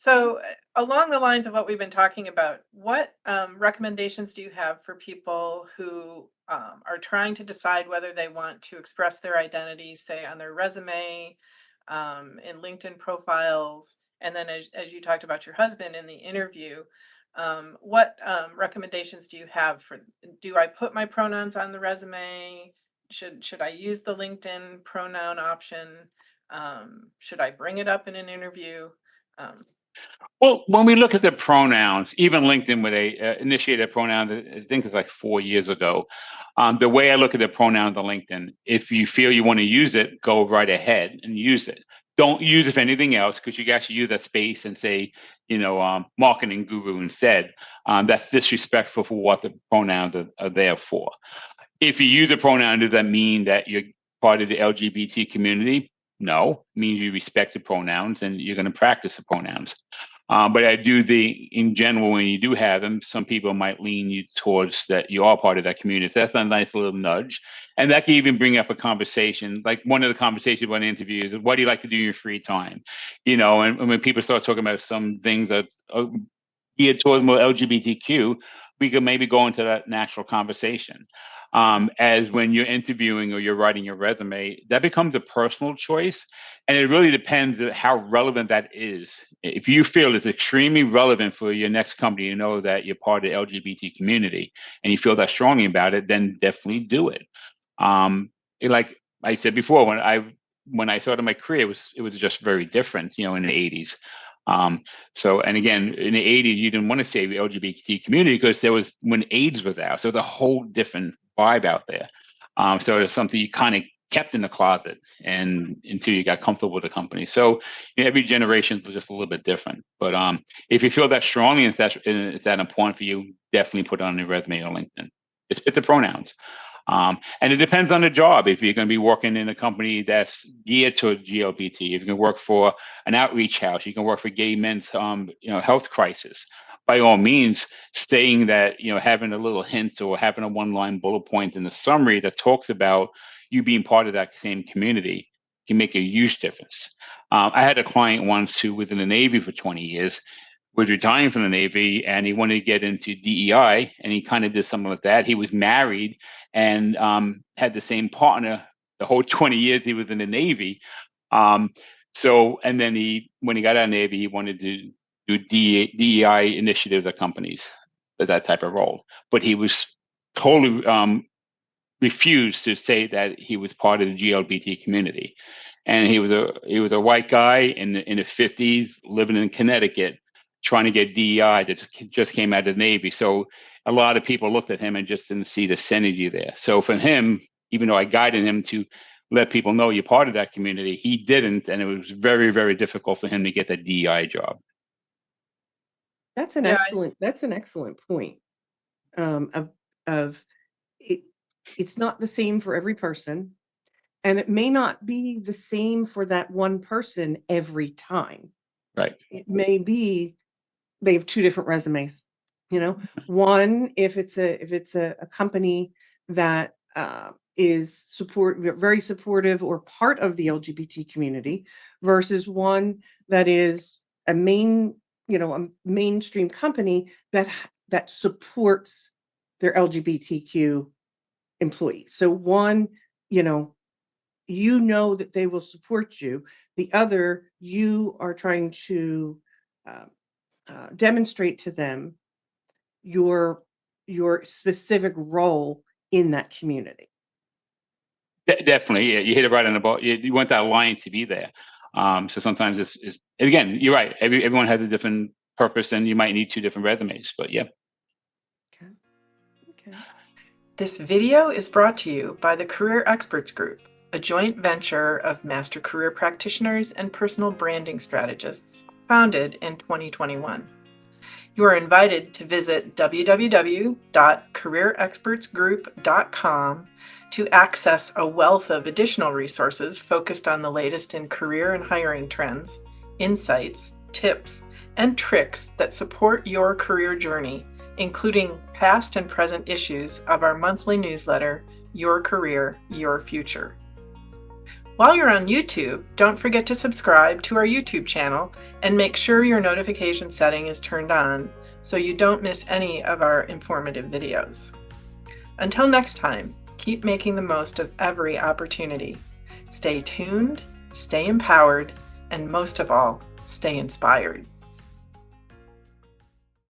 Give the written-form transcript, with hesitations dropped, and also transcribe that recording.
So, along the lines of what we've been talking about, what recommendations do you have for people who are trying to decide whether they want to express their identity, say on their resume, in LinkedIn profiles, and then as you talked about your husband in the interview, what recommendations do you have for? Do I put my pronouns on the resume? Should I use the LinkedIn pronoun option? Should I bring it up in an interview? Um, Well, when we look at the pronouns, even LinkedIn, where they initiated a pronoun, I think it's like 4 years ago. The way I look at the pronouns on LinkedIn, if you feel you want to use it, go right ahead and use it. Don't use it for anything else because you can actually use that space and say, marketing guru instead. That's disrespectful for what the pronouns are there for. If you use a pronoun, does that mean that you're part of the LGBT community? No, it means you respect the pronouns and you're going to practice the pronouns. But I do think, in general, when you do have them, some people might lean you towards that you are part of that community. So that's a nice little nudge. And that can even bring up a conversation. Like one of the conversations about interviews is, what do you like to do in your free time? And when people start talking about some things that geared towards more LGBTQ, we could maybe go into that natural conversation. As when you're interviewing or you're writing your resume, that becomes a personal choice. And it really depends on how relevant that is. If you feel it's extremely relevant for your next company, you know that you're part of the LGBT community and you feel that strongly about it, then definitely do it. Like I said before, when I started my career, it was just very different, in the 80s. And again, in the 80s, you didn't want to say the LGBT community because there was when AIDS was out. So there's a whole different vibe out there. So it's something you kind of kept in the closet and until you got comfortable with the company. So every generation was just a little bit different. But if you feel that strongly and it's that important for you, definitely put it on your resume or LinkedIn. It's the pronouns. And it depends on the job. If you're going to be working in a company that's geared to GLBT, if you can work for an outreach house, you can work for gay men's, health crisis. By all means, saying that, having a little hint or having a one-line bullet point in the summary that talks about you being part of that same community can make a huge difference. I had a client once who was in the Navy for 20 years, was retiring from the Navy, and he wanted to get into DEI, and he kind of did something like that. He was married and had the same partner the whole 20 years he was in the Navy. And then when he got out of the Navy, he wanted to do DEI initiatives at companies, that type of role. But he was totally refused to say that he was part of the GLBT community. And he was a white guy in the 50s living in Connecticut, trying to get DEI that just came out of the Navy. So a lot of people looked at him and just didn't see the synergy there. So for him, even though I guided him to let people know you're part of that community, he didn't, and it was very, very difficult for him to get that DEI job. That's an yeah, excellent point. Of it, it's not the same for every person, and it may not be the same for that one person every time. Right. It may be they have two different resumes. One, if it's a company that is very supportive or part of the LGBT community, versus one that is a mainstream company that supports their LGBTQ employees. So one, that they will support you. The other, you are trying to demonstrate to them your specific role in that community. Definitely, yeah, you hit it right on the ball. You want that alliance to be there. So sometimes it's again, you're right. Everyone has a different purpose, and you might need two different resumes. But yeah. Okay. This video is brought to you by the Career Experts Group, a joint venture of master career practitioners and personal branding strategists, founded in 2021. You are invited to visit www.careerexpertsgroup.com to access a wealth of additional resources focused on the latest in career and hiring trends, insights, tips, and tricks that support your career journey, including past and present issues of our monthly newsletter, Your Career, Your Future. While you're on YouTube, don't forget to subscribe to our YouTube channel and make sure your notification setting is turned on so you don't miss any of our informative videos. Until next time, keep making the most of every opportunity. Stay tuned, stay empowered, and most of all, stay inspired.